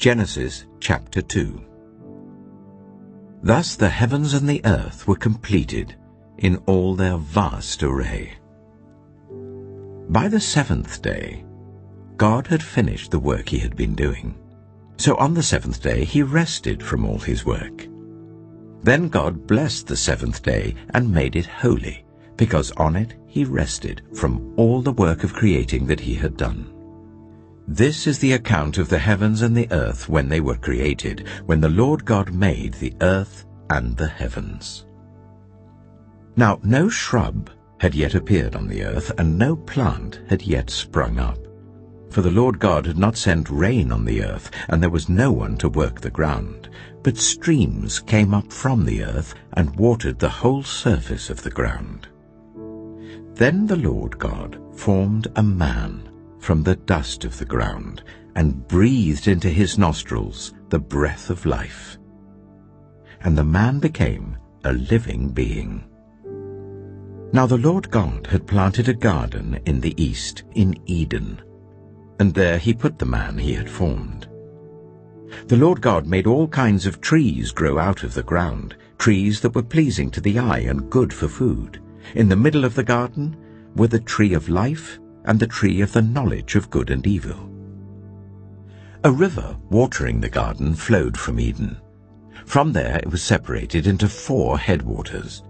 Genesis chapter 2. Thus the heavens and the earth were completed in all their vast array. By the seventh day, God had finished the work he had been doing. So on the seventh day he rested from all his work. Then God blessed the seventh day and made it holy, because on it he rested from all the work of creating that he had done. This is the account of the heavens and the earth when they were created, when the Lord God made the earth and the heavens. Now no shrub had yet appeared on the earth, and no plant had yet sprung up. For the Lord God had not sent rain on the earth, and there was no one to work the ground. But streams came up from the earth and watered the whole surface of the ground. Then the Lord God formed a man from the dust of the ground, and breathed into his nostrils the breath of life. And the man became a living being. Now the Lord God had planted a garden in the east, in Eden, and there he put the man he had formed. The Lord God made all kinds of trees grow out of the ground, trees that were pleasing to the eye and good for food. In the middle of the garden were the tree of life and the tree of the knowledge of good and evil. A river watering the garden flowed from Eden. From there it was separated into 4 headwaters.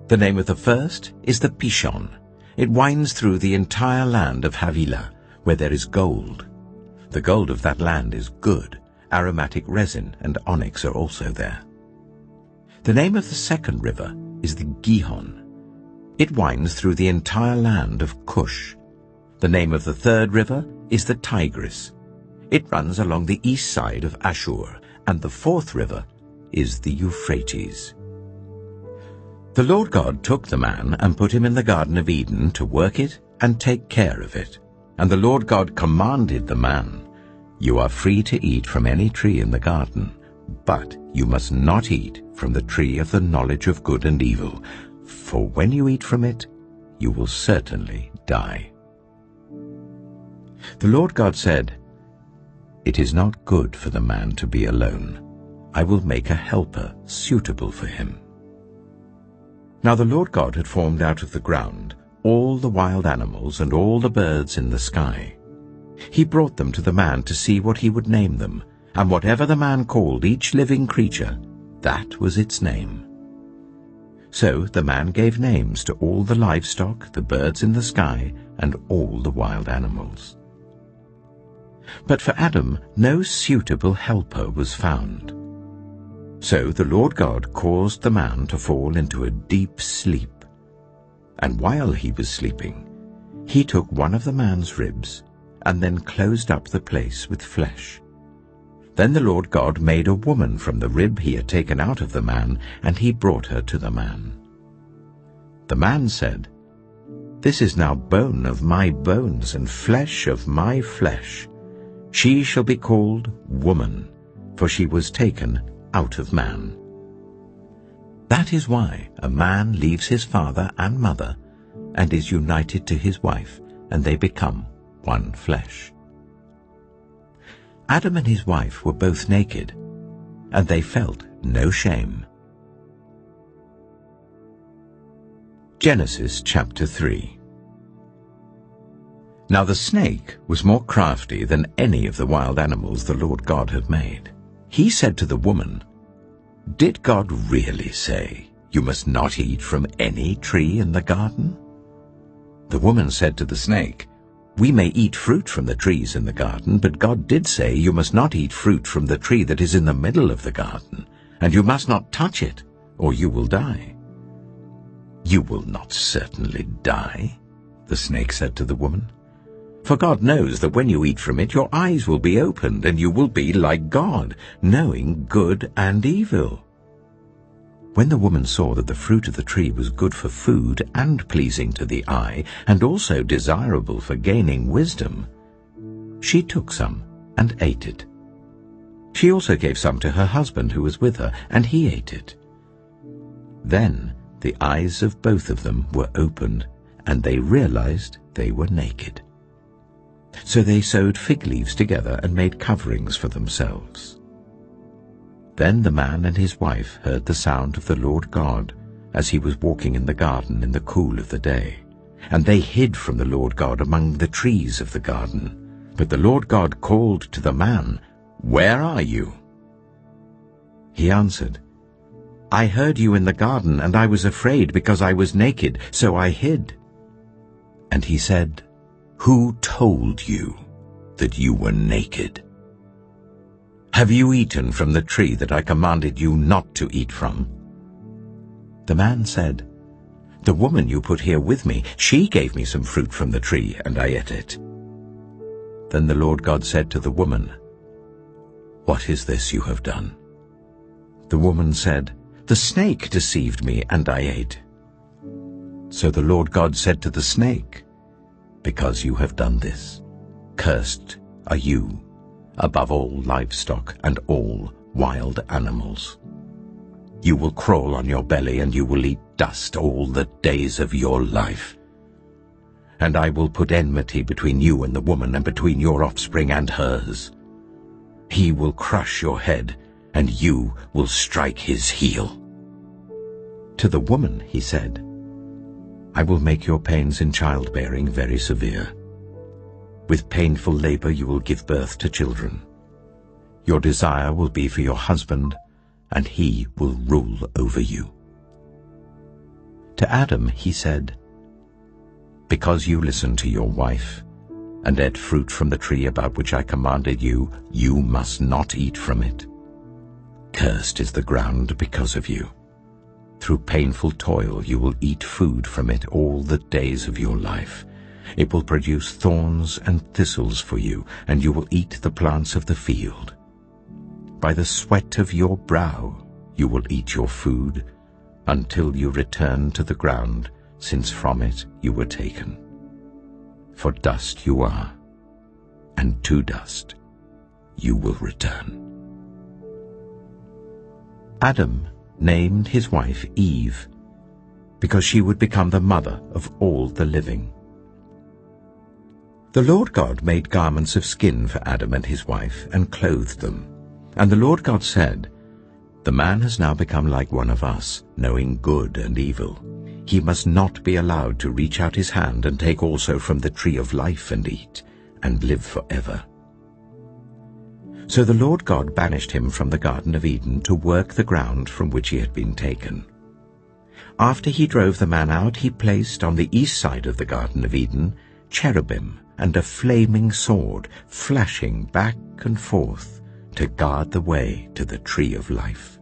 The name of the first is the Pishon. It winds through the entire land of Havilah, where there is gold. The gold of that land is good. Aromatic resin and onyx are also there. The name of the second river is the Gihon. It winds through the entire land of Cush. The name of the third river is the Tigris. It runs along the east side of Ashur, and the fourth river is the Euphrates. The Lord God took the man and put him in the Garden of Eden to work it and take care of it. And the Lord God commanded the man, "You are free to eat from any tree in the garden, but you must not eat from the tree of the knowledge of good and evil, for when you eat from it, you will certainly die." The Lord God said, "It is not good for the man to be alone. I will make a helper suitable for him." Now the Lord God had formed out of the ground all the wild animals and all the birds in the sky. He brought them to the man to see what he would name them, and whatever the man called each living creature, that was its name. So the man gave names to all the livestock, the birds in the sky, and all the wild animals. But for Adam no suitable helper was found. So the Lord God caused the man to fall into a deep sleep. And while he was sleeping, he took one of the man's ribs and then closed up the place with flesh. Then the Lord God made a woman from the rib he had taken out of the man, and he brought her to the man. The man said, "This is now bone of my bones and flesh of my flesh. She shall be called woman, for she was taken out of man." That is why a man leaves his father and mother and is united to his wife, and they become one flesh. Adam and his wife were both naked, and they felt no shame. Genesis chapter 3. Now the snake was more crafty than any of the wild animals the Lord God had made. He said to the woman, "Did God really say, 'You must not eat from any tree in the garden'?" The woman said to the snake, "We may eat fruit from the trees in the garden, but God did say, 'You must not eat fruit from the tree that is in the middle of the garden, and you must not touch it, or you will die.'" "You will not certainly die," the snake said to the woman. "For God knows that when you eat from it, your eyes will be opened, and you will be like God, knowing good and evil." When the woman saw that the fruit of the tree was good for food and pleasing to the eye, and also desirable for gaining wisdom, she took some and ate it. She also gave some to her husband who was with her, and he ate it. Then the eyes of both of them were opened, and they realized they were naked. So they sewed fig leaves together and made coverings for themselves. Then the man and his wife heard the sound of the Lord God as he was walking in the garden in the cool of the day. And they hid from the Lord God among the trees of the garden. But the Lord God called to the man, "Where are you?" He answered, "I heard you in the garden, and I was afraid because I was naked, so I hid." And he said, "Who told you that you were naked? Have you eaten from the tree that I commanded you not to eat from?" The man said, "The woman you put here with me, she gave me some fruit from the tree, and I ate it." Then the Lord God said to the woman, "What is this you have done?" The woman said, "The snake deceived me, and I ate." So the Lord God said to the snake, "Because you have done this, cursed are you above all livestock and all wild animals. You will crawl on your belly, and you will eat dust all the days of your life. And I will put enmity between you and the woman, and between your offspring and hers. He will crush your head, and you will strike his heel." To the woman he said, "I will make your pains in childbearing very severe. With painful labor you will give birth to children. Your desire will be for your husband, and he will rule over you." To Adam he said, "Because you listened to your wife, and ate fruit from the tree about which I commanded you, you must not eat from it. Cursed is the ground because of you. Through painful toil you will eat food from it all the days of your life. It will produce thorns and thistles for you, and you will eat the plants of the field. By the sweat of your brow you will eat your food, until you return to the ground, since from it you were taken. For dust you are, and to dust you will return." Adam named his wife Eve, because she would become the mother of all the living. The Lord God made garments of skin for Adam and his wife, and clothed them. And the Lord God said, "The man has now become like one of us, knowing good and evil. He must not be allowed to reach out his hand and take also from the tree of life and eat, and live forever." So the Lord God banished him from the Garden of Eden to work the ground from which he had been taken. After he drove the man out, he placed on the east side of the Garden of Eden cherubim and a flaming sword, flashing back and forth to guard the way to the tree of life.